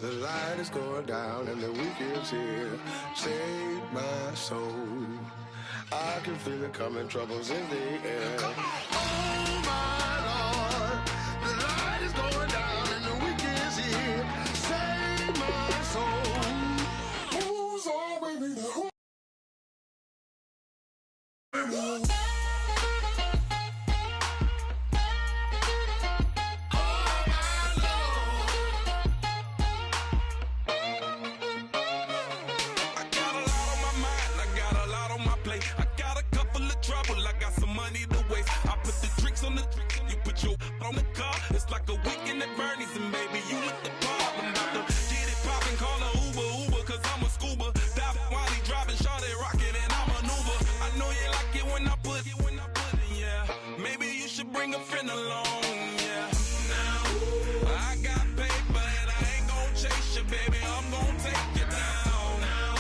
The light is going down and the weekend's here. Save my soul. I can feel it coming, troubles in the air. Oh my Lord, the light is going down and the weekend's here. Save my soul. Who's all with me? Who? On the car, it's like a weekend at Bernie's, and baby, you with the pop. I'm about to get it poppin', call a Uber, cause I'm a scuba. Dive while he driving, shawty rockin', and I maneuver. I know you like it when I put it, yeah. Maybe you should bring a friend along, yeah. Now, I got paper, and I ain't gon' chase you, baby, I'm gon' take you down. Now,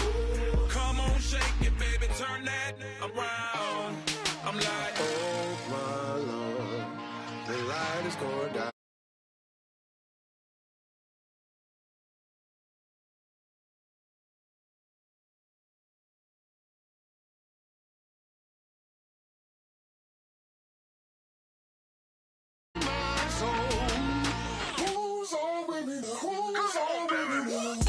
come on, shake it, baby, turn that around. I'm like, oh my Lord, the light is going down. My soul, who's all with me? Who's all with me?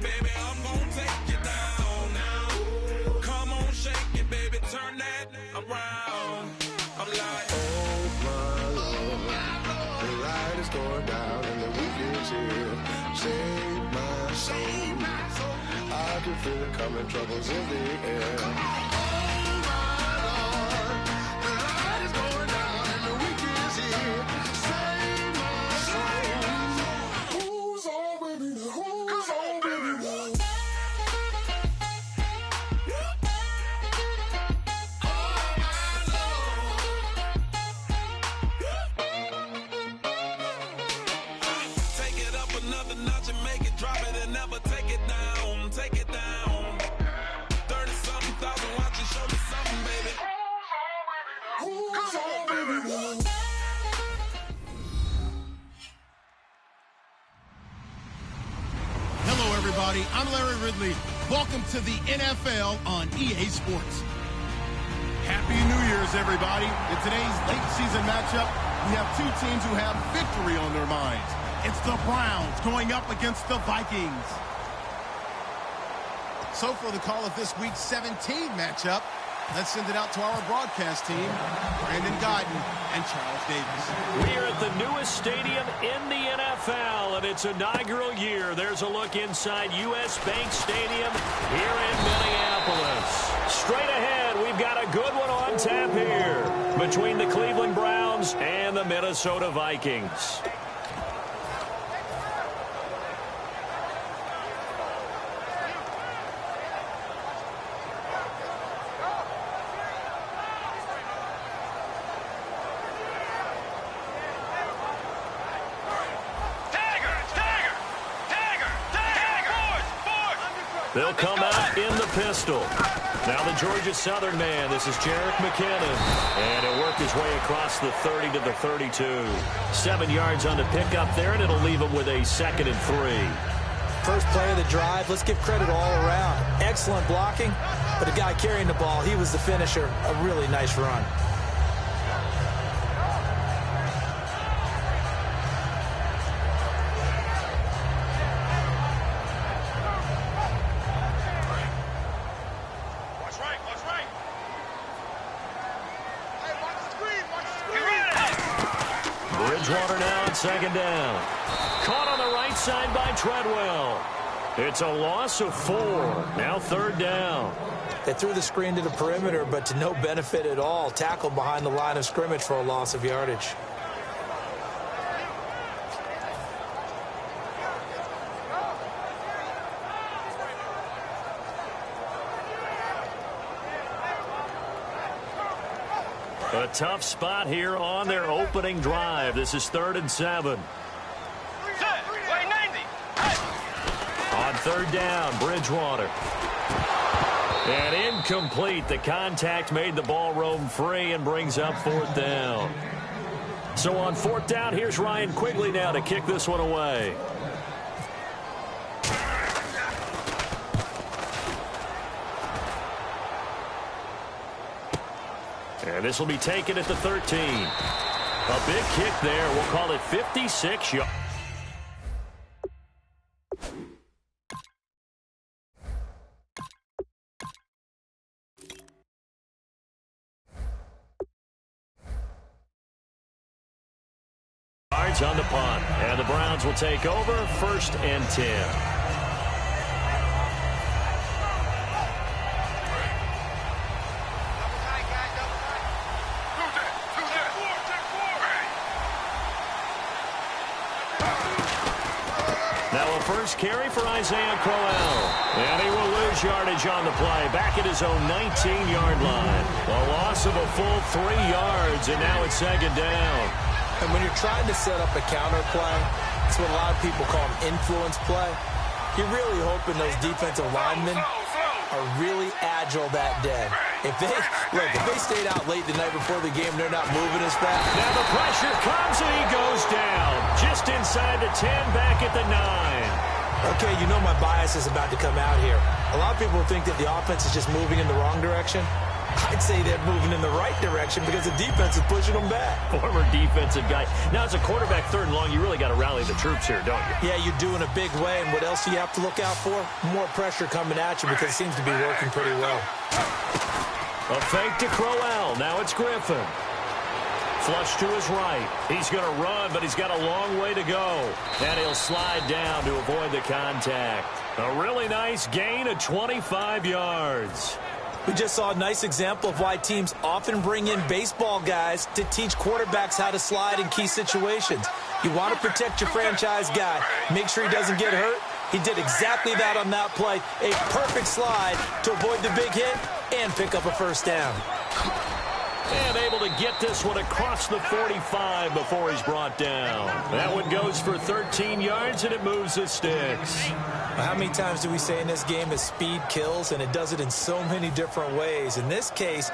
baby, I'm gonna take you down now. Come on, shake it, baby, turn that around. I'm like, oh my Lord, the light is going down and the weekend's here. Save my soul. I can feel it coming, troubles in the air. Oh my Lord, the light is going down and the weekend's here. Save my soul. Who's all with me? Who's all with me? take it up another notch and make it drop it and never take it down. Take it down. 30-something thousand watching, show me something, baby. Who's all with me? Hello, everybody. I'm Larry Ridley. Welcome to the NFL on EA Sports. Happy New Year's, everybody. In today's late season matchup, we have two teams who have victory on their minds. It's the Browns going up against the Vikings. So for the call of this week's 17 matchup, let's send it out to our broadcast team, Brandon Godden and Charles Davis. We're at the newest stadium in the NFL, and its inaugural year. There's a look inside U.S. Bank Stadium here in Minneapolis. Straight ahead, we've got a good one on tap here between the Cleveland Browns and the Minnesota Vikings. They'll come out in the pistol. Now the Georgia Southern man. This is Jerick McKinnon. And he'll work his way across the 30 to the 32. 7 yards on the pickup there, and it'll leave him with a 2nd and 3. First play of the drive, let's give credit all around. Excellent blocking, but the guy carrying the ball, he was the finisher. A really nice run. Bridgewater now on 2nd down. Caught on the right side by Treadwell. It's a loss of 4. Now 3rd down. They threw the screen to the perimeter, but to no benefit at all. Tackled behind the line of scrimmage for a loss of yardage. A tough spot here on their opening drive. This is 3rd and 7. On 3rd down, Bridgewater. And incomplete. The contact made the ball roam free and brings up 4th down. So on 4th down, here's Ryan Quigley now to kick this one away. And this will be taken at the 13. A big kick there. We'll call it 56 yards. On the punt. And the Browns will take over 1st and 10. First carry for Isaiah Crowell. And he will lose yardage on the play. Back at his own 19-yard line. A loss of a full 3 yards, and now it's 2nd down. And when you're trying to set up a counter play, it's what a lot of people call an influence play. You're really hoping those defensive linemen are really agile that day. If they stayed out late the night before the game, they're not moving as fast. Now the pressure comes and he goes down. Just inside the 10, back at the 9. Okay, you know my bias is about to come out here. A lot of people think that the offense is just moving in the wrong direction. I'd say they're moving in the right direction because the defense is pushing them back. Former defensive guy. Now, as a quarterback 3rd and long, you really got to rally the troops here, don't you? Yeah, you do in a big way. And what else do you have to look out for? More pressure coming at you because it seems to be working pretty well. A fake to Crowell. Now it's Griffin. Flush to his right. He's going to run, but he's got a long way to go. And he'll slide down to avoid the contact. A really nice gain of 25 yards. We just saw a nice example of why teams often bring in baseball guys to teach quarterbacks how to slide in key situations. You want to protect your franchise guy. Make sure he doesn't get hurt. He did exactly that on that play. A perfect slide to avoid the big hit and pick up a 1st down. And able to get this one across the 45 before he's brought down. That one goes for 13 yards, and it moves the sticks. How many times do we say in this game is speed kills, and it does it in so many different ways. In this case,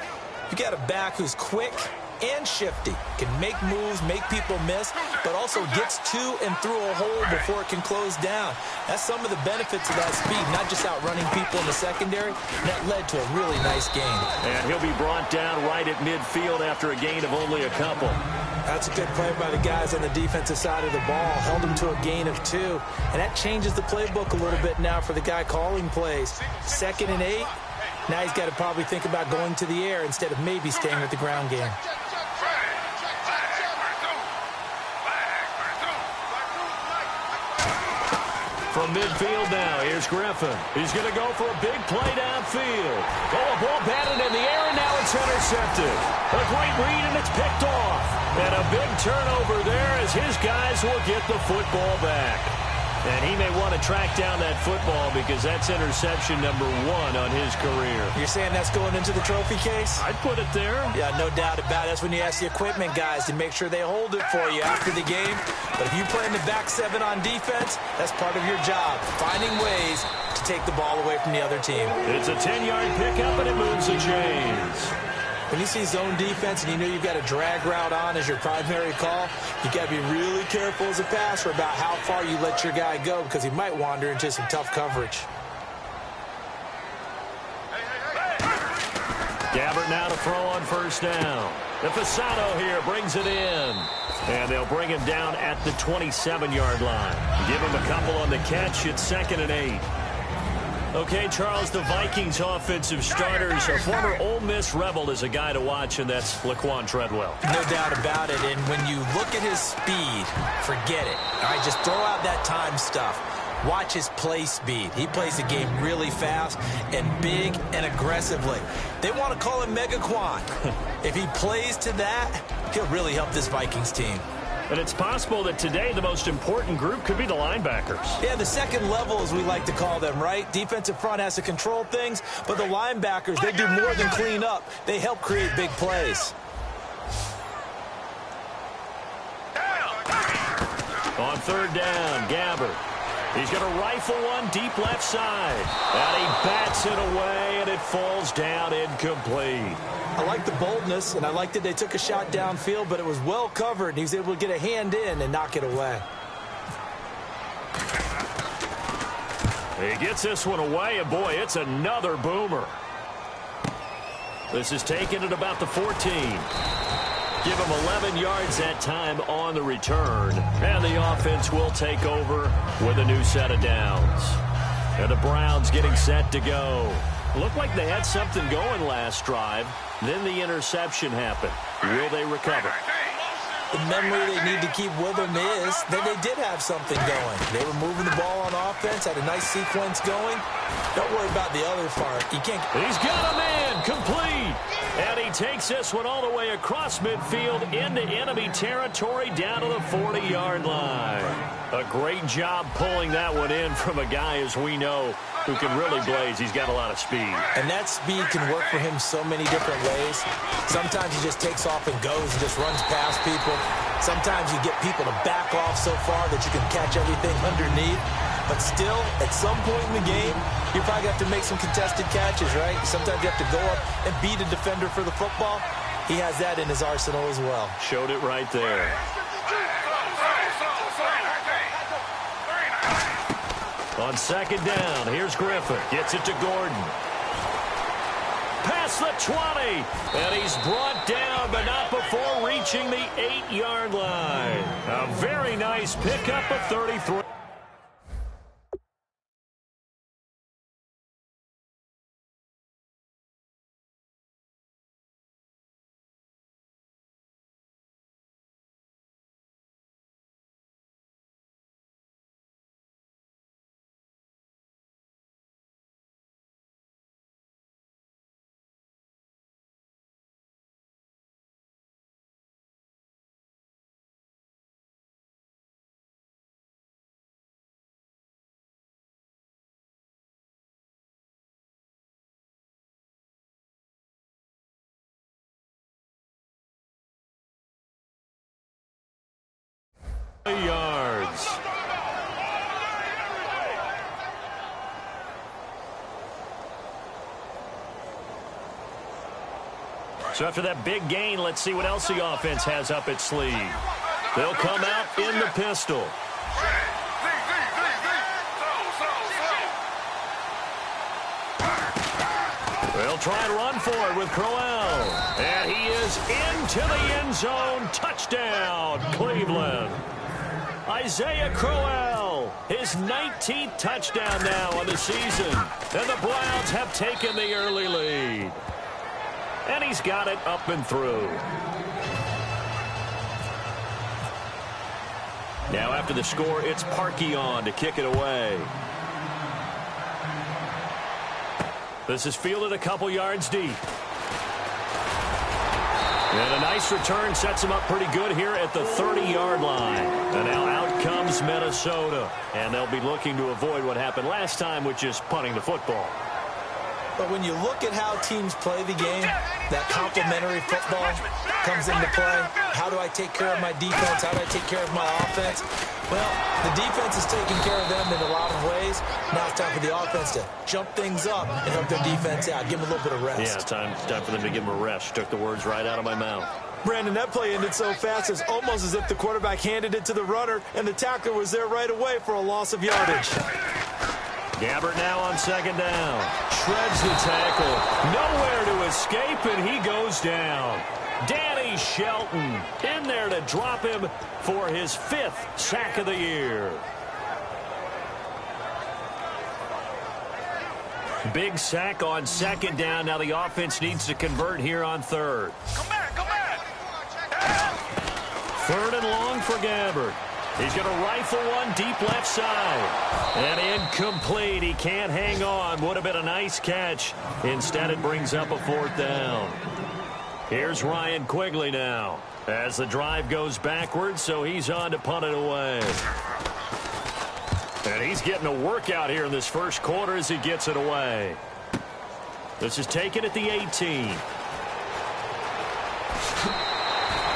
you got a back who's quick and shifty, can make moves, make people miss, but also gets to and through a hole before it can close down. That's some of the benefits of that speed, not just outrunning people in the secondary. That led to a really nice gain. And he'll be brought down right at midfield after a gain of only a couple. That's a good play by the guys on the defensive side of the ball. Held him to a gain of 2. And that changes the playbook a little bit now for the guy calling plays. 2nd and 8. Now he's got to probably think about going to the air instead of maybe staying with the ground game. From midfield now, here's Griffin. He's going to go for a big play downfield. Oh, a ball batted in the air, and now it's intercepted. A great read, and it's picked off. And a big turnover there as his guys will get the football back. And he may want to track down that football because that's interception number 1 on his career. You're saying that's going into the trophy case? I'd put it there. Yeah, no doubt about it. That's when you ask the equipment guys to make sure they hold it for you after the game. But if you play in the back 7 on defense, that's part of your job, finding ways to take the ball away from the other team. It's a 10-yard pickup, and it moves the chains. When you see zone defense and you know you've got a drag route on as your primary call, you got to be really careful as a passer about how far you let your guy go because he might wander into some tough coverage. Gabbert now to throw on 1st down. The Fasano here brings it in. And they'll bring him down at the 27-yard line. Give him a couple on the catch. It's 2nd and 8. Okay, Charles, the Vikings offensive starters, a former Ole Miss Rebel is a guy to watch, and that's Laquan Treadwell. No doubt about it, and when you look at his speed, forget it. All right, just throw out that time stuff. Watch his play speed. He plays the game really fast and big and aggressively. They want to call him Megaquan. If he plays to that, he'll really help this Vikings team. And it's possible that today the most important group could be the linebackers. Yeah, the second level, as we like to call them, right? Defensive front has to control things, but the linebackers, they do more than clean up. They help create big plays. On third down, Gabbert. He's going to rifle one deep left side. And he bats it away, and it falls down incomplete. I like the boldness, and I like that they took a shot downfield, but it was well covered, and he was able to get a hand in and knock it away. He gets this one away, and boy, it's another boomer. This is taken at about the 14. Give him 11 yards that time on the return. And the offense will take over with a new set of downs. And the Browns getting set to go. Looked like they had something going last drive. Then the interception happened. Will they recover? The memory they need to keep with them is that they did have something going. They were moving the ball on offense, had a nice sequence going. Don't worry about the other part. You can't. He's got a man complete. And he takes this one all the way across midfield into enemy territory down to the 40-yard line. A great job pulling that one in from a guy, as we know, who can really blaze. He's got a lot of speed. And that speed can work for him so many different ways. Sometimes he just takes off and goes and just runs past people. Sometimes you get people to back off so far that you can catch everything underneath. But still, at some point in the game, you probably have to make some contested catches, right? Sometimes you have to go up and beat a defender for the football. He has that in his arsenal as well. Showed it right there. On second down, here's Griffin. Gets it to Gordon. Past the 20. And he's brought down, but not before reaching the 8-yard line. A very nice pickup of 33. Yards. So after that big gain, let's see what else the offense has up its sleeve. They'll come out in the pistol. They'll try and run for it with Crowell. And he is into the end zone. Touchdown, Cleveland. Isaiah Crowell, his 19th touchdown now on the season. And the Browns have taken the early lead. And he's got it up and through. Now after the score, it's Parkey on to kick it away. This is fielded a couple yards deep. And a nice return sets him up pretty good here at the 30-yard line. And now out comes Minnesota. And they'll be looking to avoid what happened last time, which is punting the football. But when you look at how teams play the game, that complementary football comes into play. How do I take care of my defense? How do I take care of my offense? Well, the defense is taking care of them in a lot of ways. Now it's time for the offense to jump things up and help their defense out. Give them a little bit of rest. Yeah, time for them to give them a rest. Took the words right out of my mouth. Brandon, that play ended so fast, it's almost as if the quarterback handed it to the runner and the tackler was there right away for a loss of yardage. Gabbert now on second down. Shreds the tackle. Nowhere to escape, and he goes down. Danny Shelton in there to drop him for his 5th sack of the year. Big sack on second down. Now the offense needs to convert here on third. Come back, come back. Third and long for Gabbert. He's going to rifle one deep left side. And incomplete. He can't hang on. Would have been a nice catch. Instead, it brings up a 4th down. Here's Ryan Quigley now as the drive goes backwards, so he's on to punt it away. And he's getting a workout here in this first quarter as he gets it away. This is taken at the 18.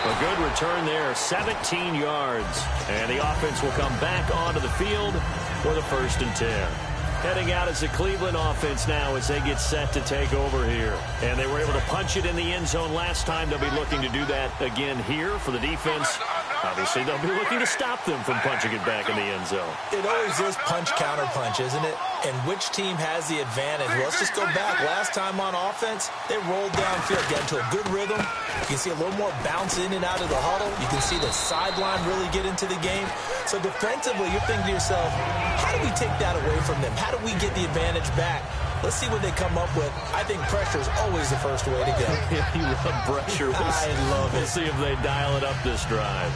A good return there, 17 yards. And the offense will come back onto the field for the 1st and 10. Heading out as the Cleveland offense now as they get set to take over here. And they were able to punch it in the end zone last time. They'll be looking to do that again here for the defense. Obviously, they'll be looking to stop them from punching it back in the end zone. It always is punch-counter-punch, isn't it? And which team has the advantage? Well, let's just go back. Last time on offense, they rolled downfield, got into a good rhythm. You can see a little more bounce in and out of the huddle. You can see the sideline really get into the game. So defensively, you're thinking to yourself, how do we take that away from them? How do we get the advantage back? Let's see what they come up with. I think pressure is always the first way to go. You love pressure. I love it. We'll see if they dial it up this drive.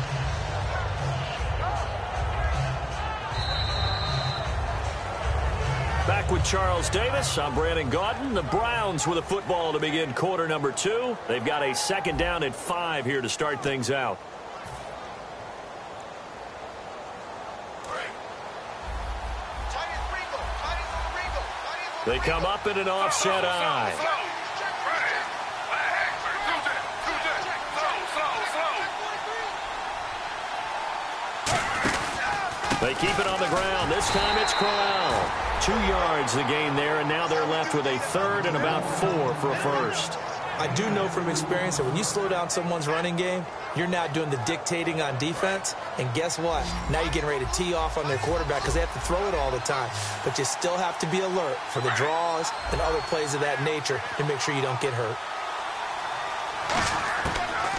Back with Charles Davis. I'm Brandon Gaudin. The Browns with a football to begin quarter number 2. They've got a 2nd down at 5 here to start things out. They come up in an offset eye. They keep it on the ground. This time it's Corral. 2 yards the gain there, and now they're left with a 3rd and about 4 for a 1st. I do know from experience that when you slow down someone's running game, you're now doing the dictating on defense. And guess what? Now you're getting ready to tee off on their quarterback because they have to throw it all the time. But you still have to be alert for the draws and other plays of that nature to make sure you don't get hurt.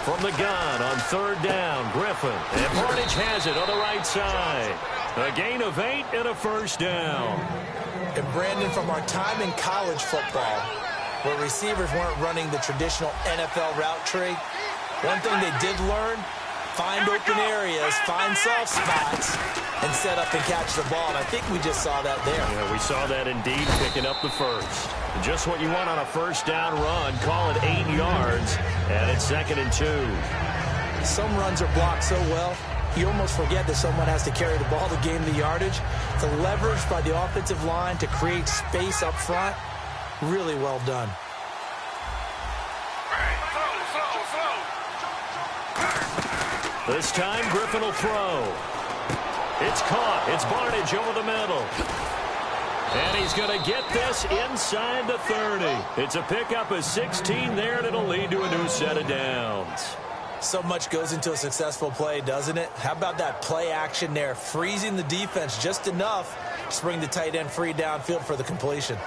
From the gun on 3rd down, Griffin. And Barnage has it on the right side. A gain of 8 and a 1st down. And Brandon, from our time in college football, where receivers weren't running the traditional NFL route tree, one thing they did learn, find open areas, find soft spots, and set up and catch the ball. And I think we just saw that there. Yeah, we saw that indeed, picking up the 1st. Just what you want on a 1st down run. Call it 8 yards, and it's 2nd and 2. Some runs are blocked so well, you almost forget that someone has to carry the ball to gain the yardage. The leverage by the offensive line to create space up front, really well done. This time, Griffin will throw. It's caught. It's Barnage over the middle. And he's going to get this inside the 30. It's a pickup of 16 there, and it'll lead to a new set of downs. So much goes into a successful play, doesn't it? How about that play action there, freezing the defense just enough to bring the tight end free downfield for the completion.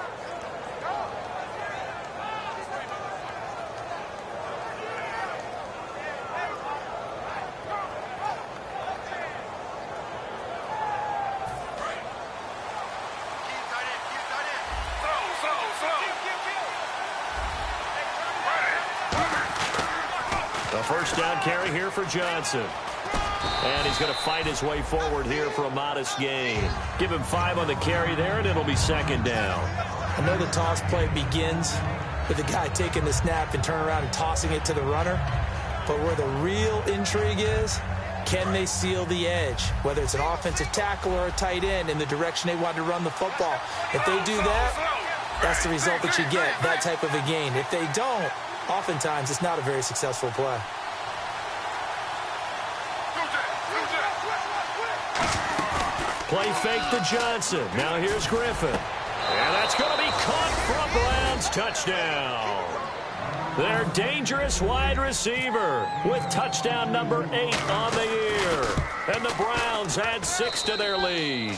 A 1st down carry here for Johnson. And he's going to fight his way forward here for a modest gain. Give him 5 on the carry there, and it'll be 2nd down. I know the toss play begins with the guy taking the snap and turning around and tossing it to the runner. But where the real intrigue is, can they seal the edge? Whether it's an offensive tackle or a tight end in the direction they want to run the football. If they do that, that's the result that you get, that type of a gain. If they don't, oftentimes it's not a very successful play. Play fake to Johnson. Now here's Griffin. And that's going to be caught for a Browns touchdown. Their dangerous wide receiver with touchdown number 8 on the year. And the Browns add 6 to their lead.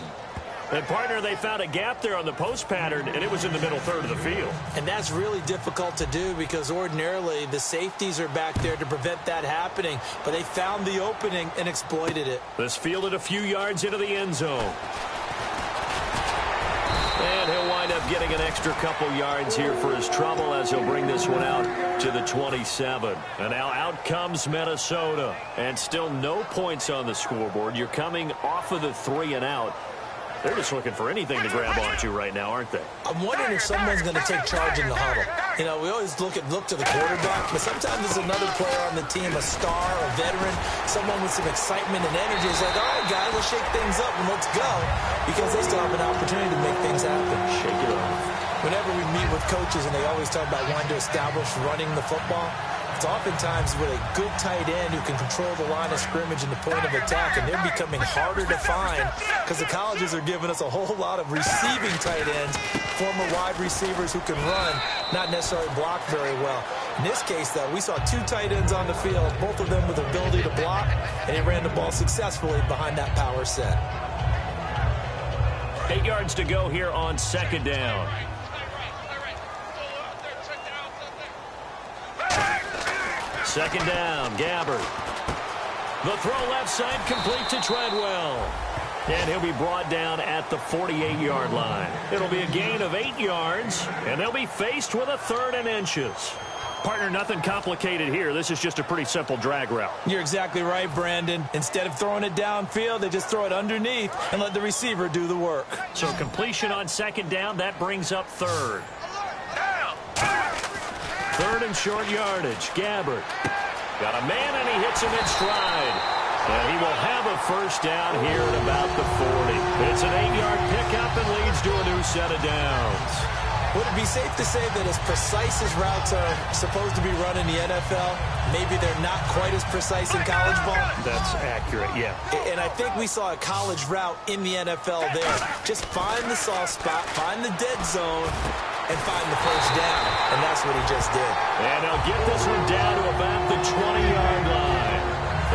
And, partner, they found a gap there on the post pattern, and it was in the middle third of the field. And that's really difficult to do because ordinarily the safeties are back there to prevent that happening. But they found the opening and exploited it. This fielded a few yards into the end zone. And he'll wind up up getting an extra couple yards here for his trouble as he'll bring this one out to the 27. And now out comes Minnesota. And still no points on the scoreboard. You're coming off of the 3 and out. They're just looking for anything to grab onto right now, aren't they? I'm wondering if someone's going to take charge in the huddle. You know, we always look to the quarterback, but sometimes there's another player on the team, a star, a veteran, someone with some excitement and energy. It's like, all right, guys, let's shake things up and let's go, because they still have an opportunity to make things happen. Shake it off. Whenever we meet with coaches and they always talk about wanting to establish running the football, it's oftentimes with a good tight end who can control the line of scrimmage and the point of attack, and they're becoming harder to find because the colleges are giving us a whole lot of receiving tight ends, former wide receivers who can run, not necessarily block very well. In this case, though, we saw 2 tight ends on the field, both of them with the ability to block, and he ran the ball successfully behind that power set. 8 yards to go here on 2nd down. Second down, Gabbard. The throw left side complete to Treadwell. And he'll be brought down at the 48-yard line. It'll be a gain of 8 yards, and they'll be faced with a 3rd and inches. Partner, nothing complicated here. This is just a pretty simple drag route. You're exactly right, Brandon. Instead of throwing it downfield, they just throw it underneath and let the receiver do the work. So completion on 2nd down, that brings up 3rd. 3rd and short yardage. Gabbard got a man, and he hits him in stride. And he will have a 1st down here at about the 40. It's an 8-yard pickup and leads to a new set of downs. Would it be safe to say that as precise as routes are supposed to be run in the NFL, maybe they're not quite as precise in college ball? That's accurate, yeah. And I think we saw a college route in the NFL there. Just find the soft spot, find the dead zone, and find the 1st down. And that's what he just did. And they'll get this one down to about the 20-yard line.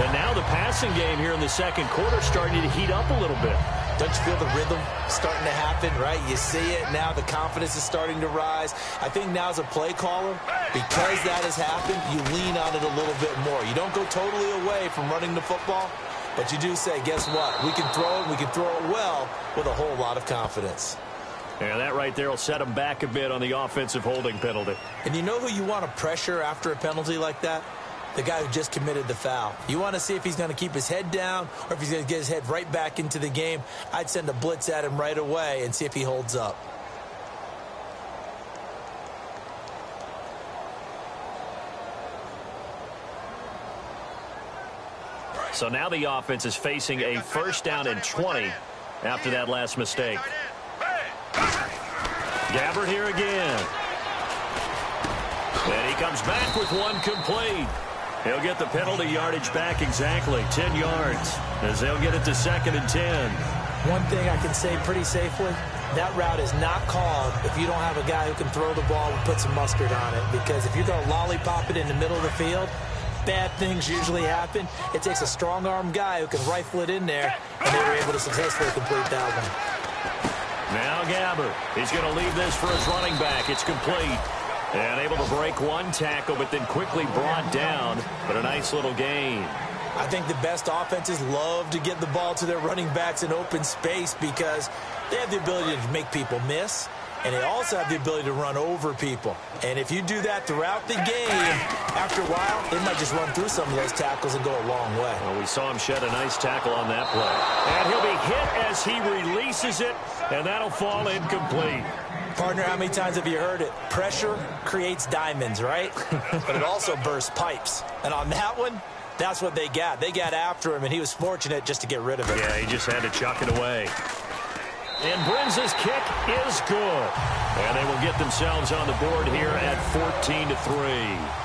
And now the passing game here in the 2nd quarter starting to heat up a little bit. Don't you feel the rhythm starting to happen, right? You see it now. The confidence is starting to rise. I think now as a play caller, because that has happened, you lean on it a little bit more. You don't go totally away from running the football, but you do say, guess what? We can throw it. We can throw it well with a whole lot of confidence. And that right there will set him back a bit on the offensive holding penalty. And you know who you want to pressure after a penalty like that? The guy who just committed the foul. You want to see if he's going to keep his head down or if he's going to get his head right back into the game. I'd send a blitz at him right away and see if he holds up. So now the offense is facing a 1st down and 20 after that last mistake. Gabbard here again. And he comes back with one complete. He'll get the penalty yardage back exactly, 10 yards, as they'll get it to 2nd and 10. One thing I can say pretty safely, that route is not called if you don't have a guy who can throw the ball and put some mustard on it. Because if you're going to lollipop it in the middle of the field, bad things usually happen. It takes a strong-arm guy who can rifle it in there, and they were able to successfully complete that one. Now Gabbard. He's going to leave this for his running back. It's complete. And able to break one tackle, but then quickly brought down. But a nice little gain. I think the best offenses love to get the ball to their running backs in open space because they have the ability to make people miss, and they also have the ability to run over people. And if you do that throughout the game, after a while, they might just run through some of those tackles and go a long way. Well, we saw him shed a nice tackle on that play. And he'll be hit as he releases it, and that'll fall incomplete. Partner, how many times have you heard it? Pressure creates diamonds, right? But it also bursts pipes. And on that one, that's what they got. They got after him, and he was fortunate just to get rid of it. Yeah, he just had to chuck it away. And Brinz's kick is good. And they will get themselves on the board here at 14-3.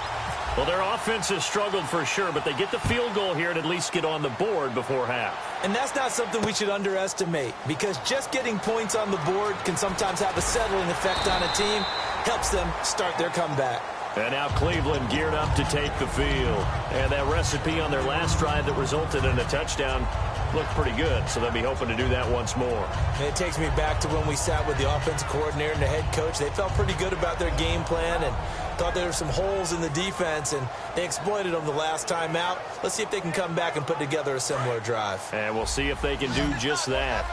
Well, their offense has struggled for sure, but they get the field goal here and at least get on the board before half. And that's not something we should underestimate, because just getting points on the board can sometimes have a settling effect on a team, helps them start their comeback. And now Cleveland geared up to take the field. And that recipe on their last drive that resulted in a touchdown looked pretty good, so they'll be hoping to do that once more. And it takes me back to when we sat with the offensive coordinator and the head coach. They felt pretty good about their game plan and thought there were some holes in the defense, and they exploited them the last time out. Let's see if they can come back and put together a similar drive. And we'll see if they can do just that.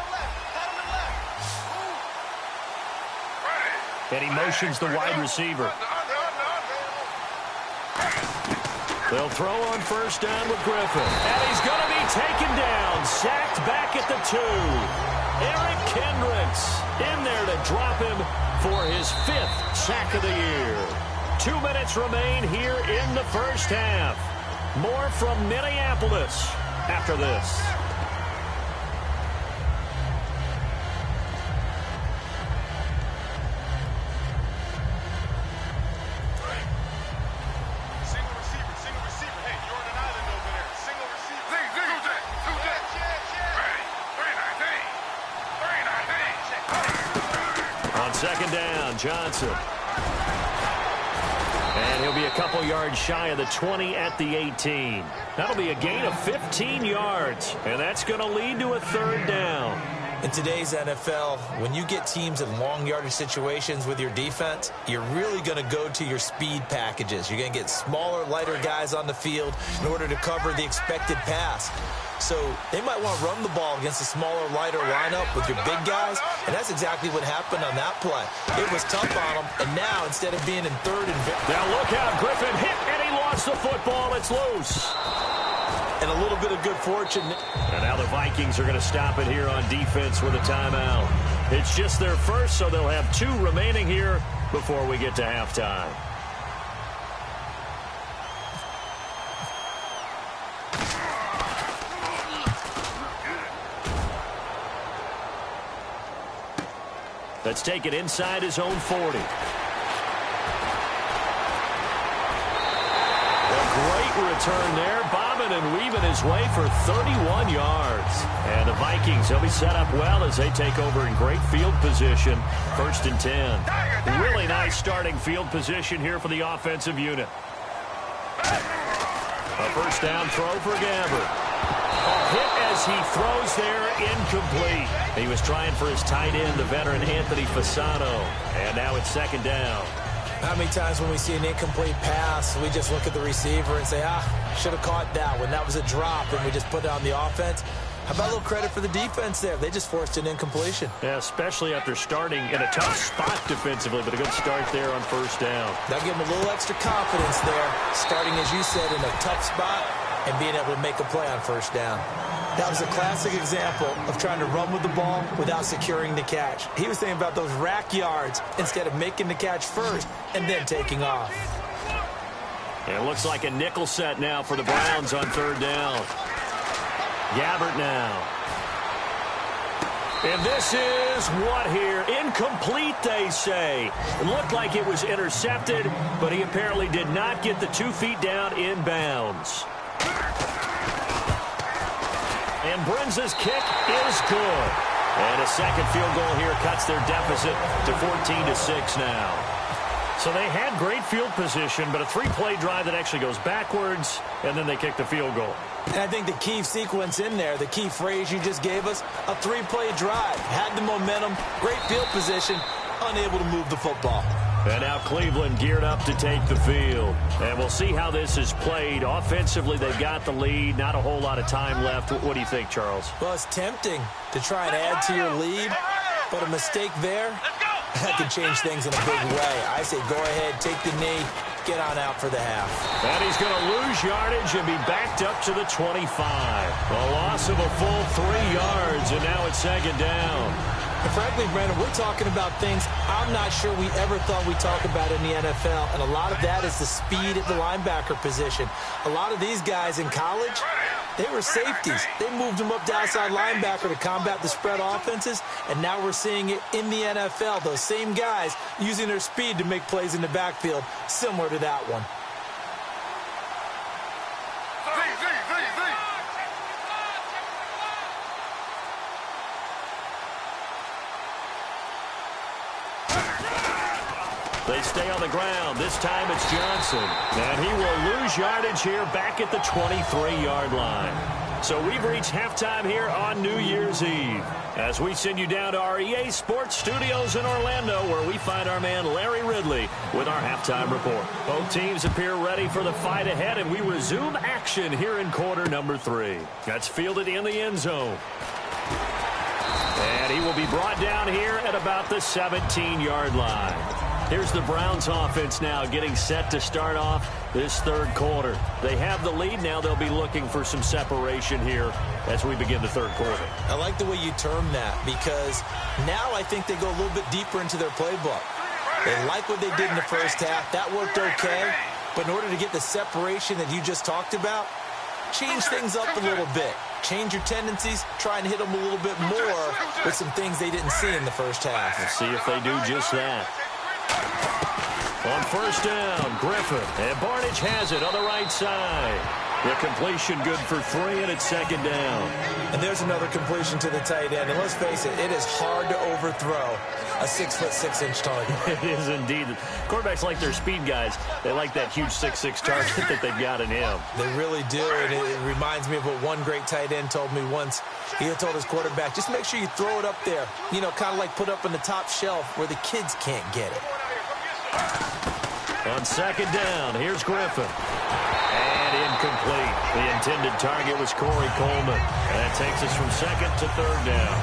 And he motions the wide receiver. They'll throw on first down with Griffin. And he's going to be taken down. Sacked back at the 2. Eric Kendricks in there to drop him for his 5th sack of the year. 2 minutes remain here in the first half. More from Minneapolis after this. Second down, Johnson. And he'll be a couple yards shy of the 20 at the 18. That'll be a gain of 15 yards, and that's going to lead to a 3rd down. In today's NFL, when you get teams in long yardage situations with your defense, you're really going to go to your speed packages. You're going to get smaller, lighter guys on the field in order to cover the expected pass. So they might want to run the ball against a smaller, lighter lineup with your big guys, and that's exactly what happened on that play. It was tough on them, and now instead of being in 3rd and... Now look out, Griffin hit, and he lost the football. It's loose. And a little bit of good fortune. And now the Vikings are going to stop it here on defense with a timeout. It's just their first, so they'll have 2 remaining here before we get to halftime. Let's take it inside his own 40. Great return there, bobbing and weaving his way for 31 yards. And the Vikings, they'll be set up well as they take over in great field position. 1st and 10. Really nice starting field position here for the offensive unit. A first down throw for Gabbert. A hit as he throws there, incomplete. He was trying for his tight end, the veteran Anthony Fasano. And now it's 2nd down. How many times when we see an incomplete pass, we just look at the receiver and say, should have caught that one. That was a drop, and we just put it on the offense. How about a little credit for the defense there? They just forced an incompletion. Yeah, especially after starting in a tough spot defensively, but a good start there on first down. That'll give them a little extra confidence there, starting, as you said, in a tough spot and being able to make a play on first down. That was a classic example of trying to run with the ball without securing the catch. He was thinking about those rack yards instead of making the catch first and then taking off. And it looks like a nickel set now for the Browns on 3rd down. Gabbert now. And this is what here? Incomplete, they say. It looked like it was intercepted, but he apparently did not get the 2 feet down in bounds. And Brinza's kick is good. And a second field goal here cuts their deficit to 14-6 now. So they had great field position, but a 3-play drive that actually goes backwards, and then they kick the field goal. And I think the key sequence in there, the key phrase you just gave us, a 3-play drive. Had the momentum, great field position, unable to move the football. And now Cleveland geared up to take the field. And we'll see how this is played. Offensively, they've got the lead. Not a whole lot of time left. What do you think, Charles? Well, it's tempting to try and add to your lead, but a mistake there, that could change things in a big way. I say go ahead, take the knee, get on out for the half. And he's going to lose yardage and be backed up to the 25. A loss of a full 3 yards, and now it's 2nd down. And frankly, Brandon, we're talking about things I'm not sure we ever thought we'd talk about in the NFL, and a lot of that is the speed at the linebacker position. A lot of these guys in college, they were safeties. They moved them up to outside linebacker to combat the spread offenses, and now we're seeing it in the NFL. Those same guys using their speed to make plays in the backfield, similar to that one. They stay on the ground. This time it's Johnson. And he will lose yardage here back at the 23-yard line. So we've reached halftime here on New Year's Eve as we send you down to our EA Sports Studios in Orlando, where we find our man Larry Ridley with our halftime report. Both teams appear ready for the fight ahead, and we resume action here in quarter number 3. That's fielded in the end zone. And he will be brought down here at about the 17-yard line. Here's the Browns offense now getting set to start off this third quarter. They have the lead now. They'll be looking for some separation here as we begin the third quarter. I like the way you term that because now I think they go a little bit deeper into their playbook. They like what they did in the first half. That worked okay. But in order to get the separation that you just talked about, change things up a little bit. Change your tendencies, try and hit them a little bit more with some things they didn't see in the first half. We'll see if they do just that. On first down, Griffin. And Barnidge has it on the right side. The completion good for 3, and it's second down. And there's another completion to the tight end. And let's face it, it is hard to overthrow a 6'6" target. It is indeed. Quarterbacks like their speed guys. They like that huge 6'6" target that they've got in him. They really do, and it reminds me of what one great tight end told me once. He had told his quarterback, just make sure you throw it up there. You know, kind of like put up on the top shelf where the kids can't get it. On second down, here's Griffin. And incomplete. The intended target was Corey Coleman. And that takes us from second to third down.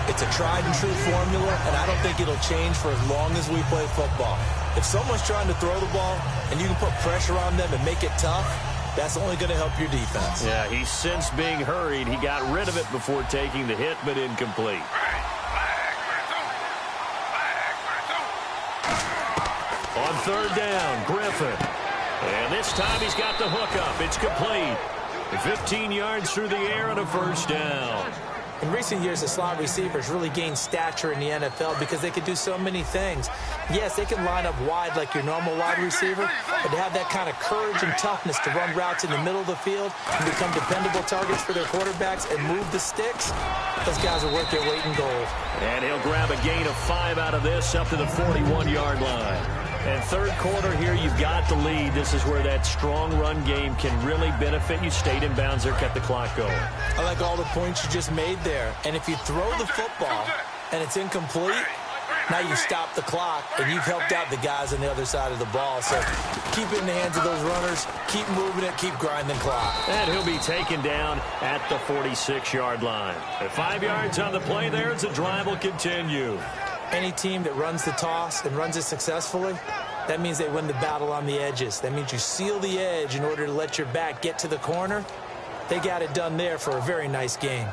It's a tried-and-true formula, and I don't think it'll change for as long as we play football. If someone's trying to throw the ball and you can put pressure on them and make it tough, that's only going to help your defense. Yeah, he's since being hurried. He got rid of it before taking the hit, but incomplete. On third down, Griffin. And this time he's got the hook up. It's complete. 15 yards through the air and a first down. In recent years, the slot receivers really gained stature in the NFL because they could do so many things. Yes, they can line up wide like your normal wide receiver, but to have that kind of courage and toughness to run routes in the middle of the field and become dependable targets for their quarterbacks and move the sticks, those guys are worth their weight in gold. And he'll grab a gain of 5 out of this up to the 41-yard line. And third quarter here, you've got the lead. This is where that strong run game can really benefit you. Stayed in bounds there, kept the clock going. I like all the points you just made there. And if you throw the football and it's incomplete, now you stop the clock and you've helped out the guys on the other side of the ball. So keep it in the hands of those runners. Keep moving it. Keep grinding clock. And he'll be taken down at the 46-yard line. At 5 yards on the play there as the drive will continue. Any team that runs the toss and runs it successfully, that means they win the battle on the edges. That means you seal the edge in order to let your back get to the corner. They got it done there for a very nice game.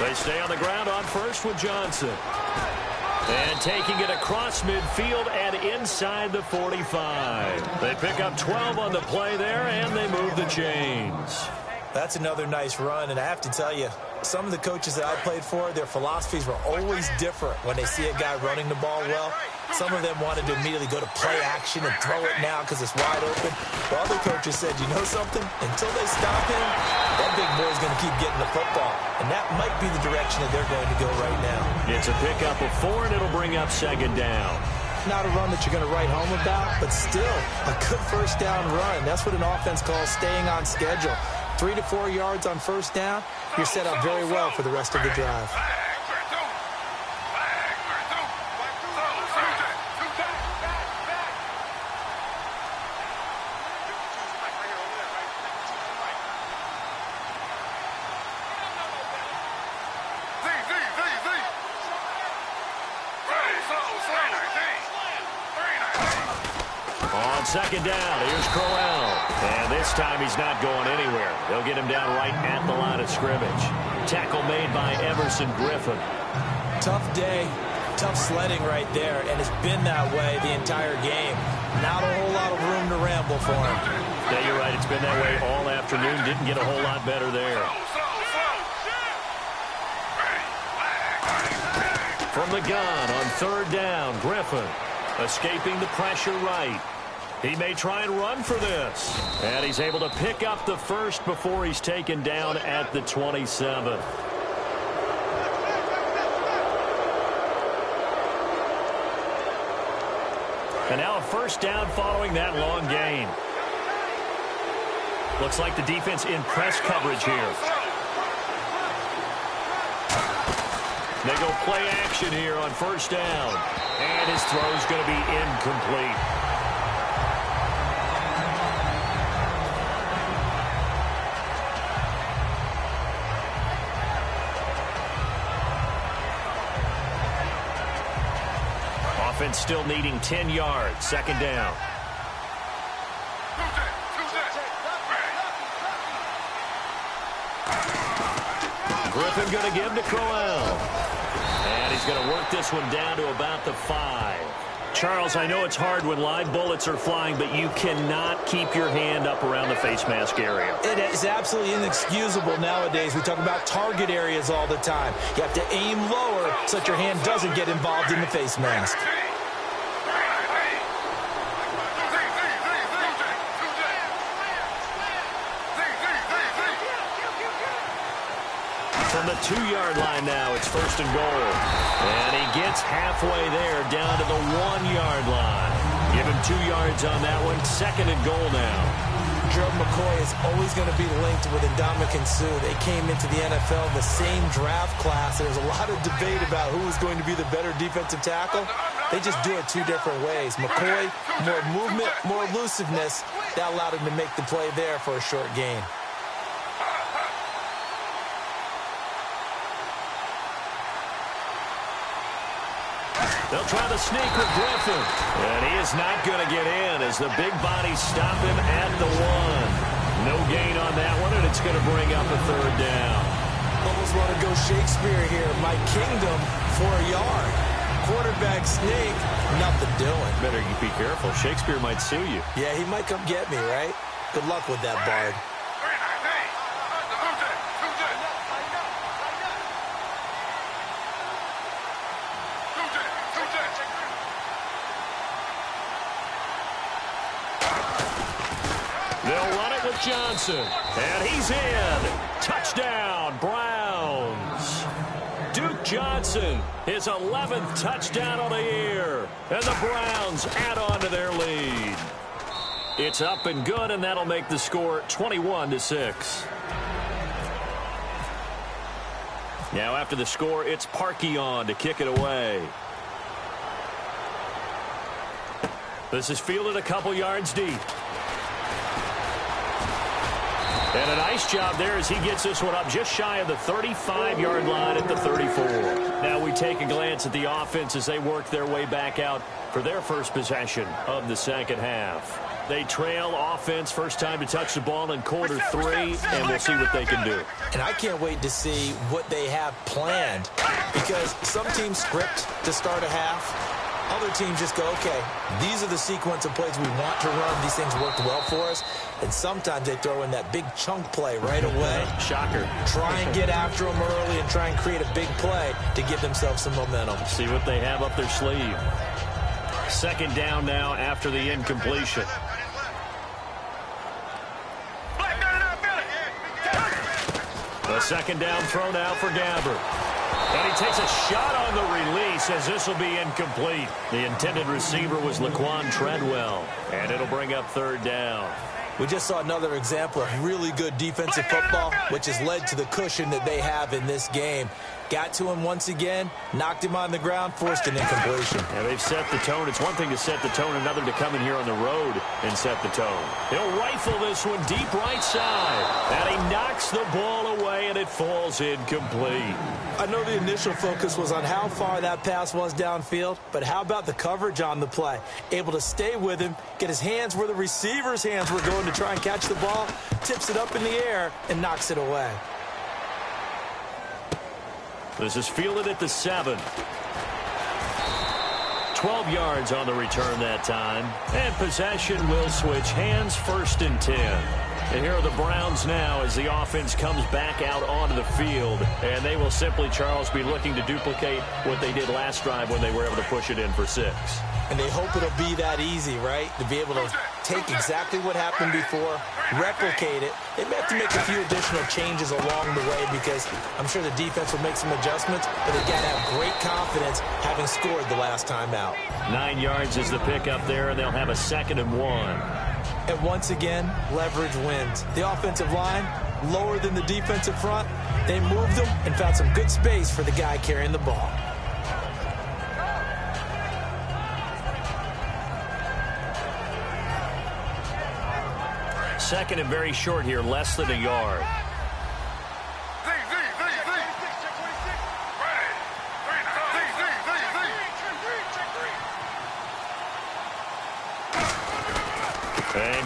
They stay on the ground on first with Johnson. And taking it across midfield and inside the 45. They pick up 12 on the play there, and they move the chains. That's another nice run, and I have to tell you, some of the coaches that I played for, their philosophies were always different when they see a guy running the ball well. Some of them wanted to immediately go to play action and throw it now because it's wide open. But other coaches said, you know something? Until they stop him, that big boy's going to keep getting the football. And that might be the direction that they're going to go right now. It's a pickup of 4, and it'll bring up second down. Not a run that you're going to write home about, but still a good first down run. That's what an offense calls staying on schedule. 3 to 4 yards on first down, you're set up very well for the rest of the drive. Second down, here's Crowell. And this time he's not going anywhere. They'll get him down right at the line of scrimmage. Tackle made by Everson Griffin. Tough day, tough sledding right there, and it's been that way the entire game. Not a whole lot of room to ramble for him. Yeah, you're right. It's been that way all afternoon. Didn't get a whole lot better there. From the gun on third down, Griffin escaping the pressure right. He may try and run for this. And he's able to pick up the first before he's taken down at the 27. And now a first down following that long gain. Looks like the defense in press coverage here. They go play action here on first down. And his throw is going to be incomplete. offense still needing 10 yards. Second down. Griffin going to give to Crowell. And he's going to work this one down to about the 5. Charles, I know it's hard when live bullets are flying, but you cannot keep your hand up around the face mask area. It is absolutely inexcusable nowadays. We talk about target areas all the time. You have to aim lower so that your hand doesn't get involved in the face mask. From the 2-yard line now, it's first and goal. And he gets halfway there, down to the 1-yard line. Give him 2 yards on that one. Second and goal now. Gerald McCoy is always going to be linked with Ndamukong Suh. They came into the NFL the same draft class. There's a lot of debate about who is going to be the better defensive tackle. They just do it 2 different ways. McCoy, more movement, more elusiveness. That allowed him to make the play there for a short gain. They'll try the sneak with Griffin. And he is not going to get in as the big bodies stop him at the 1. No gain on that one, and it's going to bring up a third down. Almost want to go Shakespeare here. My kingdom for a yard. Quarterback sneak, nothing doing. Better be careful. Shakespeare might sue you. Yeah, he might come get me, right? Good luck with that, Bard. They'll run it with Johnson. And he's in. Touchdown, Browns. Duke Johnson, his 11th touchdown of the year. And the Browns add on to their lead. It's up and good, and that'll make the score 21-6. Now after the score, it's Parkey on to kick it away. This is fielded a couple yards deep. And a nice job there as he gets this one up just shy of the 35-yard line at the 34. Now we take a glance at the offense as they work their way back out for their first possession of the second half. They trail offense first time to touch the ball in quarter 3, and we'll see what they can do. And I can't wait to see what they have planned, because some teams script to start a half. Other teams just go, okay, these are the sequence of plays we want to run. These things worked well for us. And sometimes they throw in that big chunk play right away. Shocker. Try and get after them early and try and create a big play to give themselves some momentum. See what they have up their sleeve. Second down now after the incompletion. The second down throw now for Gabbert. And he takes a shot on the release as this will be incomplete. The intended receiver was Laquan Treadwell. And it'll bring up third down. We just saw another example of really good defensive football, which has led to the cushion that they have in this game. Got to him once again, knocked him on the ground, forced an incompletion. And they've set the tone. It's one thing to set the tone, another to come in here on the road and set the tone. He'll rifle this one deep right side. And he knocks the ball away, and it falls incomplete. I know the initial focus was on how far that pass was downfield, but how about the coverage on the play? Able to stay with him, get his hands where the receiver's hands were going to try and catch the ball, tips it up in the air, and knocks it away. This is fielded at the 7. 12 yards on the return that time. And possession will switch hands, first and 10. And here are the Browns now as the offense comes back out onto the field. And they will simply, Charles, be looking to duplicate what they did last drive when they were able to push it in for 6. And they hope it'll be that easy, right? To be able to take exactly what happened before, replicate it. They may have to make a few additional changes along the way because I'm sure the defense will make some adjustments, but they've got to have great confidence having scored the last time out. 9 yards is the pickup there, and they'll have a 2nd and 1. And once again, leverage wins. The offensive line, lower than the defensive front. They moved them and found some good space for the guy carrying the ball. Second and very short here, less than a yard.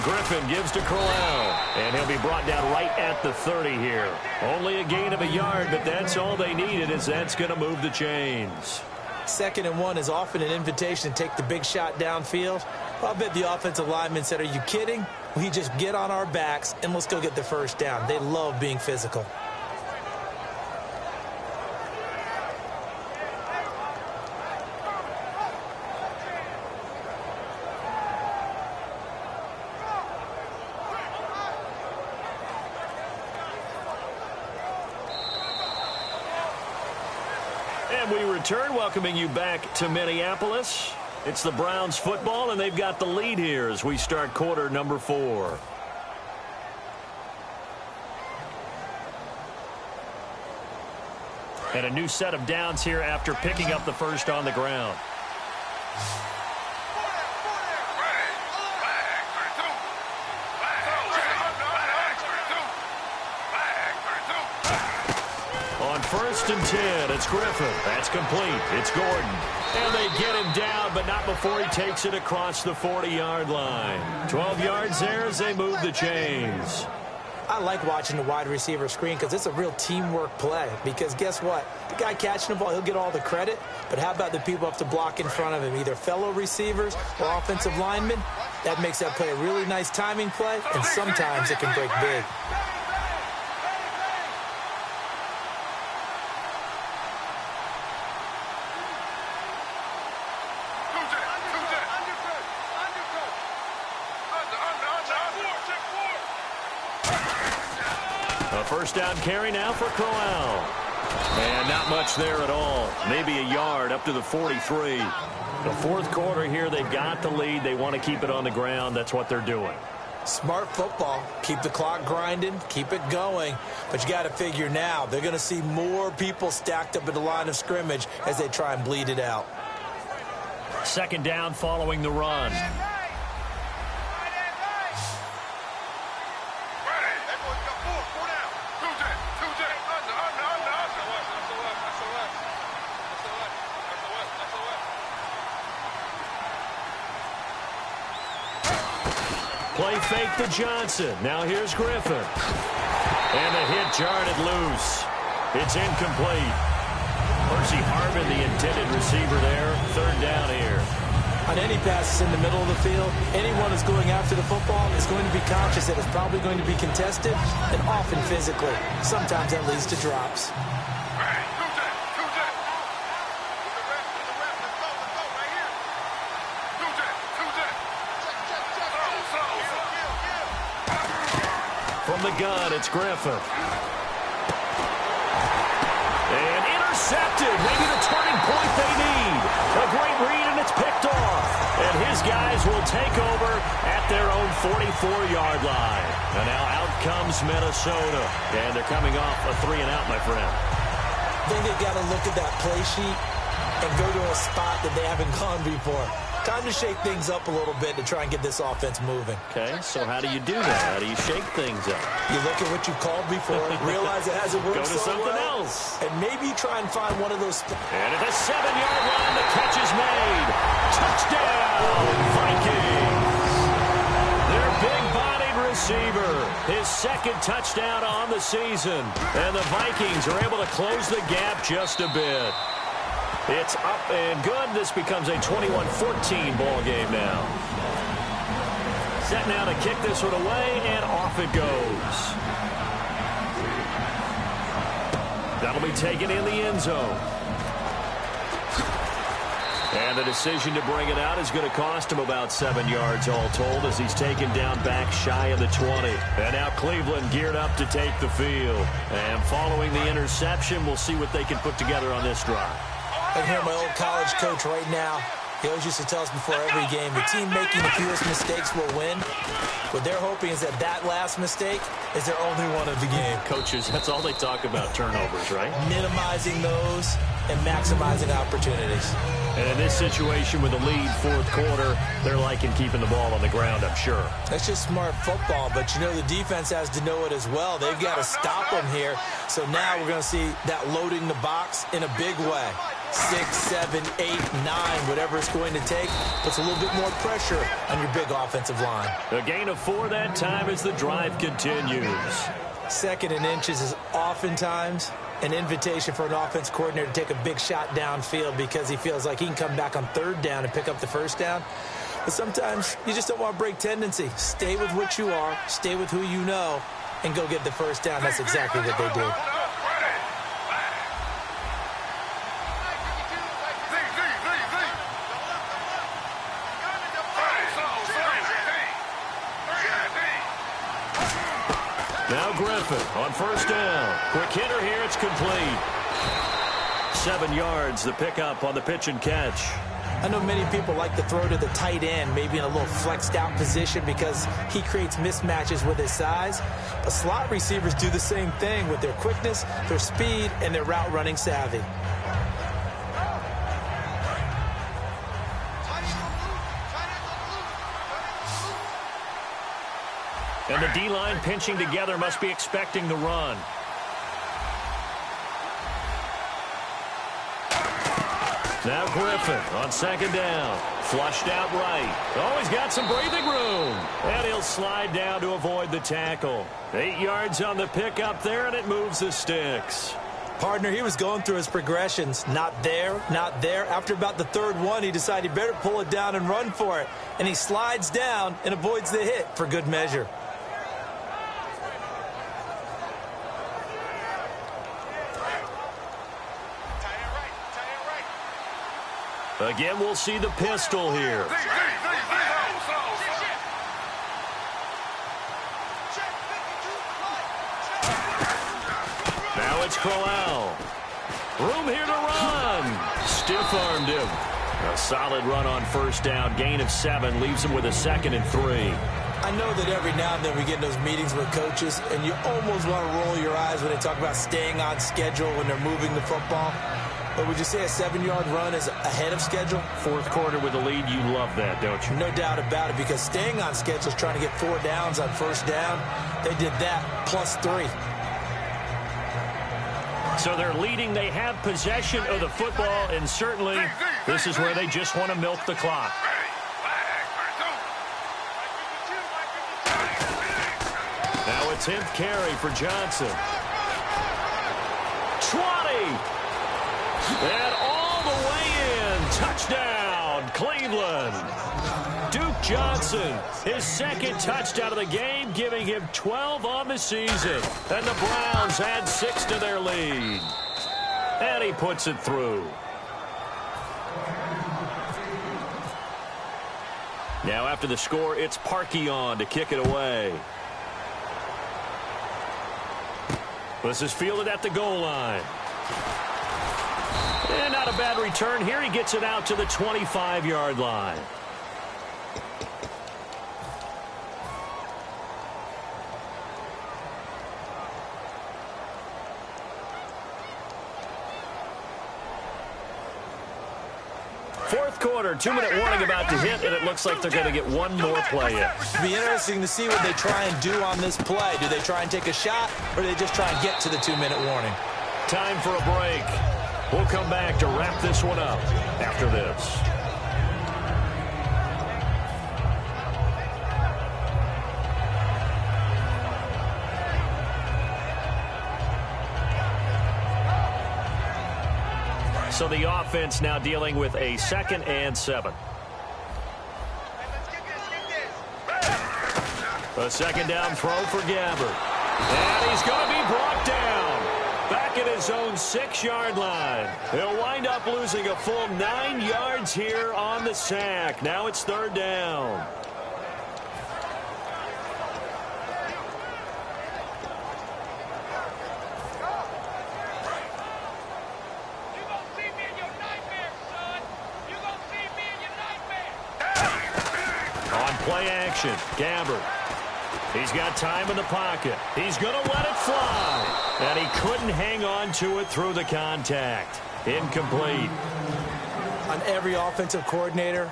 Griffin gives to Crowell, and he'll be brought down right at the 30 here. Only a gain of a yard, but that's all they needed, as that's going to move the chains. 2nd and 1 is often an invitation to take the big shot downfield. I'll bet the offensive lineman said, are you kidding? We just get on our backs and let's go get the first down. They love being physical. And we return, welcoming you back to Minneapolis. It's the Browns football, and they've got the lead here as we start quarter number 4. And a new set of downs here after picking up the first on the ground. On 1st and 10, it's Griffin. That's complete. It's Gordon. And they get him down, but not before he takes it across the 40-yard line. 12 yards there as they move the chains. I like watching the wide receiver screen because it's a real teamwork play. Because guess what? The guy catching the ball, he'll get all the credit. But how about the people up to block in front of him, either fellow receivers or offensive linemen? That makes that play a really nice timing play, and sometimes it can break big. A first down carry now for Crowell. And not much there at all. Maybe a yard up to the 43. The 4th quarter here, they've got the lead. They want to keep it on the ground. That's what they're doing. Smart football. Keep the clock grinding. Keep it going. But you got to figure now, they're going to see more people stacked up at the line of scrimmage as they try and bleed it out. 2nd down following the run. Play fake to Johnson. Now here's Griffin. And the hit jarred loose. It's incomplete. Percy Harvin, the intended receiver there. 3rd down here. On any passes in the middle of the field, anyone who's going after the football is going to be conscious that it's probably going to be contested and often physically. Sometimes that leads to drops. From the gun, it's Griffin. And intercepted. Maybe the turning point they need. A great read, and it's picked off. And his guys will take over at their own 44-yard line. And now out comes Minnesota. And they're coming off a 3-and-out, my friend. I think they've got to look at that play sheet and go to a spot that they haven't gone before. Time to shake things up a little bit to try and get this offense moving. Okay, so how do you do that? How do you shake things up? You look at what you called before, realize it hasn't worked Go to so something well, else. and maybe try and find one of those. And at the 7-yard line, the catch is made. Touchdown, Vikings. Their big-bodied receiver, his 2nd touchdown on the season. And the Vikings are able to close the gap just a bit. It's up and good. This becomes a 21-14 ball game now. Set now to kick this one away, and off it goes. That'll be taken in the end zone. And the decision to bring it out is going to cost him about 7 yards all told as he's taken down back shy of the 20. And now Cleveland geared up to take the field. And following the interception, we'll see what they can put together on this drive. I can hear my old college coach right now. He always used to tell us before every game, the team making the fewest mistakes will win. What they're hoping is that last mistake is their only one of the game. Coaches, that's all they talk about, turnovers, right? Minimizing those and maximizing opportunities. And in this situation with the lead 4th quarter, they're liking keeping the ball on the ground, I'm sure. That's just smart football, but you know the defense has to know it as well. They've got to stop them here. So now we're going to see that loading the box in a big way. 6, 7, 8, 9, whatever his it's going to take. Puts a little bit more pressure on your big offensive line. A gain of 4 that time as the drive continues. 2nd and inches is oftentimes an invitation for an offense coordinator to take a big shot downfield because he feels like he can come back on 3rd down and pick up the 1st down. But sometimes you just don't want to break tendency. Stay with what you are, stay with who you know, and go get the 1st down. That's exactly what they did. Now Griffin on 1st down. Quick hitter here, it's complete. 7 yards, the pickup on the pitch and catch. I know many people like to throw to the tight end, maybe in a little flexed out position because he creates mismatches with his size. But slot receivers do the same thing with their quickness, their speed, and their route running savvy. And the D-line pinching together must be expecting the run. Now Griffin on 2nd down. Flushed out right. Oh, he's got some breathing room. And he'll slide down to avoid the tackle. 8 yards on the pickup there, and it moves the sticks. Partner, he was going through his progressions. Not there, not there. After about the 3rd one, he decided he better pull it down and run for it. And he slides down and avoids the hit for good measure. Again, we'll see the pistol here. Now it's Crowell. Room here to run. Stiff-armed him. A solid run on 1st down. Gain of 7 leaves him with a 2nd and 3. I know that every now and then we get in those meetings with coaches, and you almost want to roll your eyes when they talk about staying on schedule when they're moving the football. But would you say a 7-yard run is ahead of schedule? 4th quarter with a lead, you love that, don't you? No doubt about it, because staying on schedule is trying to get 4 downs on 1st down. They did that plus 3. So they're leading. They have possession of the football, and certainly this is where they just want to milk the clock. Now a 10th carry for Johnson. 20! And all the way in. Touchdown, Cleveland. Duke Johnson, his 2nd touchdown of the game, giving him 12 on the season. And the Browns add 6 to their lead. And he puts it through. Now after the score, it's Parkey on to kick it away. This is fielded at the goal line. And not a bad return here. He gets it out to the 25-yard line. Fourth quarter, 2-minute warning about to hit, and it looks like they're going to get one more play in. It'll be interesting to see what they try and do on this play. Do they try and take a shot, or do they just try and get to the 2-minute warning? Time for a break. We'll come back to wrap this one up after this. So the offense now dealing with a 2nd and 7. A 2nd down throw for Gabbert. And he's going to be brought down. Back at his own 6-yard line. He'll wind up losing a full 9 yards here on the sack. Now it's 3rd down. Play action. Gabbert. He's got time in the pocket. He's going to let it fly. And he couldn't hang on to it through the contact. Incomplete. On every offensive coordinator,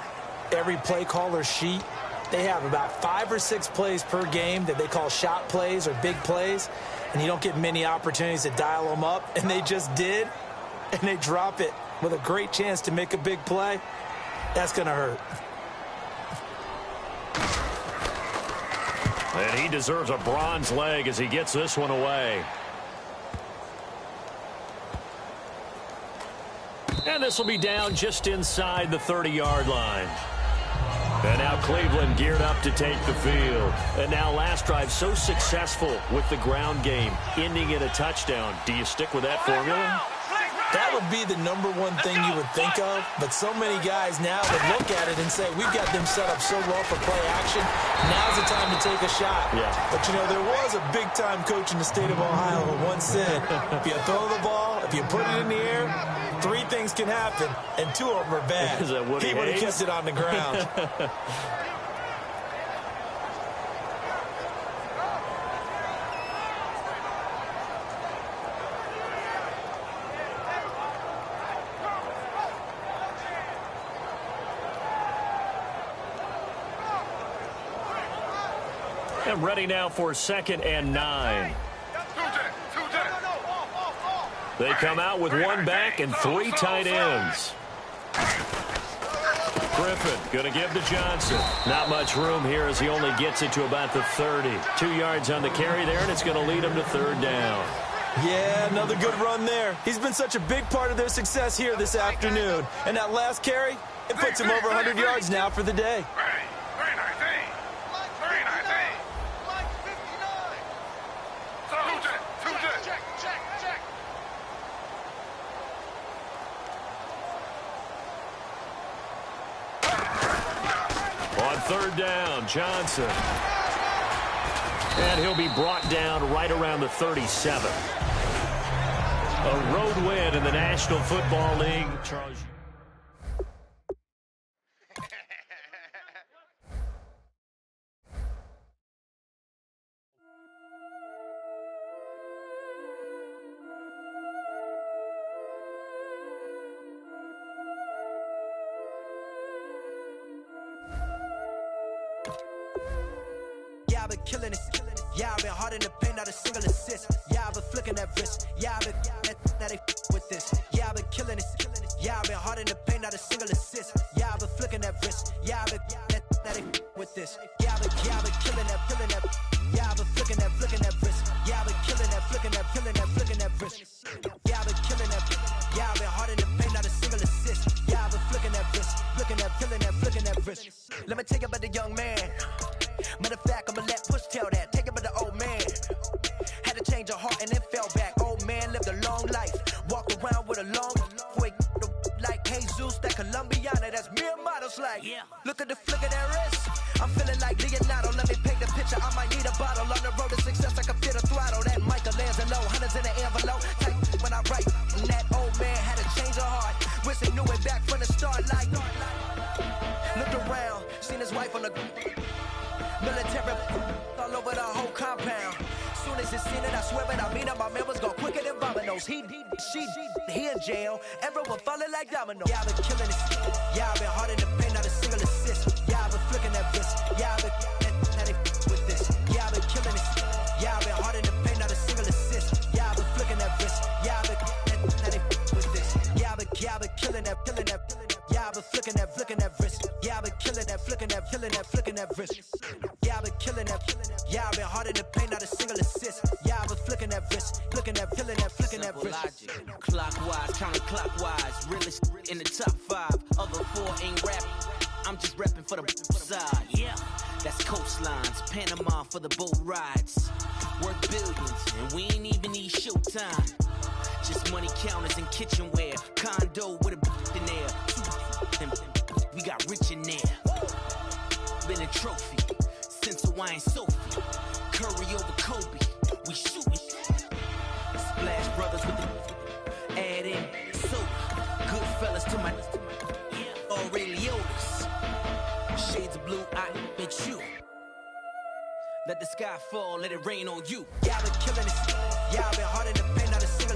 every play caller sheet, they have about 5 or 6 plays per game that they call shot plays or big plays. And you don't get many opportunities to dial them up. And they just did. And they drop it with a great chance to make a big play. That's going to hurt. And he deserves a bronze leg as he gets this one away. And this will be down just inside the 30-yard line. And now Cleveland geared up to take the field. And now last drive so successful with the ground game, ending in a touchdown. Do you stick with that formula? That would be the number one thing you would think of, but so many guys now would look at it and say, we've got them set up so well for play action, now's the time to take a shot. Yeah. But, you know, there was a big-time coach in the state of Ohio who once said, if you throw the ball, if you put it in the air, 3 things can happen, and 2 of them are bad. Is that what he would have kept it on the ground. And ready now for 2nd and 9. They come out with 1 back and 3 tight ends. Griffin going to give to Johnson. Not much room here as he only gets it to about the 30. 2 yards on the carry there, and it's going to lead him to 3rd down. Yeah, another good run there. He's been such a big part of their success here this afternoon. And that last carry, it puts him over 100 yards now for the day. On 3rd down, Johnson. And he'll be brought down right around the 37. A road win in the National Football League. Charles. Yeah, I've been killing it. Yeah, I've been hard in the paint, not a single assist. Yeah, I've been flicking that wrist. Yeah, I've been that they with this. Yeah, I've been killing it. Yeah, I've been hard in the paint, not a single assist. Yeah, I've been flicking that wrist. Yeah, I've been that they with this. Yeah, I've been killing that. Yeah, I've been flicking that wrist. Yeah, I've been killing that, flicking that wrist. Yeah, I've been killing that. Yeah, I've been hard in the paint, not a single assist. Yeah, I've been flicking that wrist, flicking that wrist. Let me tell you about the young man. Matter of fact, I'ma let Push tell that. Take it by the old man. Had to change her heart and then fell back. Old man lived a long life. Walked around with a long way like Jesus, that Colombiana. That's mere models like. Yeah. Look at the flick of that wrist. I'm feeling like Leonardo. Let me paint the picture. I might need a bottle. On the road to success, I can fit a throttle. That Michelangelo, hundreds in the envelope. Type when I write. And that old man had to change her heart. Wish he knew it back from the start. Like, looked around, seen his wife on the military all over the whole compound. Soon as he seen it, I swear it, I mean it, my man was go quicker than Domino's. He in jail, everyone falling like dominoes. Yeah, I've been killing it. Yeah, I've been hard in the paint, not a single assist. Yeah, I've been flicking that wrist. Yeah, I've been with this. Yeah, I've been killing it. Yeah, I've been hard in the paint, not a single assist. Yeah, I've been flicking that wrist. Yeah, I've been with this. Yeah, I've been killing that. Yeah, I've been flicking that wrist. Yeah, I've been killing that, flicking that wrist. Yeah, I've been killing that. Yeah, I've been hard in the paint, not a single assist. Yeah, I've been flicking that wrist, flicking that wrist. Logic, clockwise, counterclockwise, realest in the top 5. Other 4 ain't rapping. I'm just repping for the side. Yeah, that's coastlines, Panama for the boat rides. Worth billions, and we ain't even need showtime. Just money counters and kitchenware. Condo with a in there. We got rich in there. Been a trophy since Hawaiian Sophie. Curry over Kobe. We shooting. Splash Brothers with the add in soda. Good fellas to my Aureliotas. Shades of blue, I bet you. Let the sky fall, let it rain on you. Yeah, I've been killing it. Yeah, I've been hard in the paint, not a single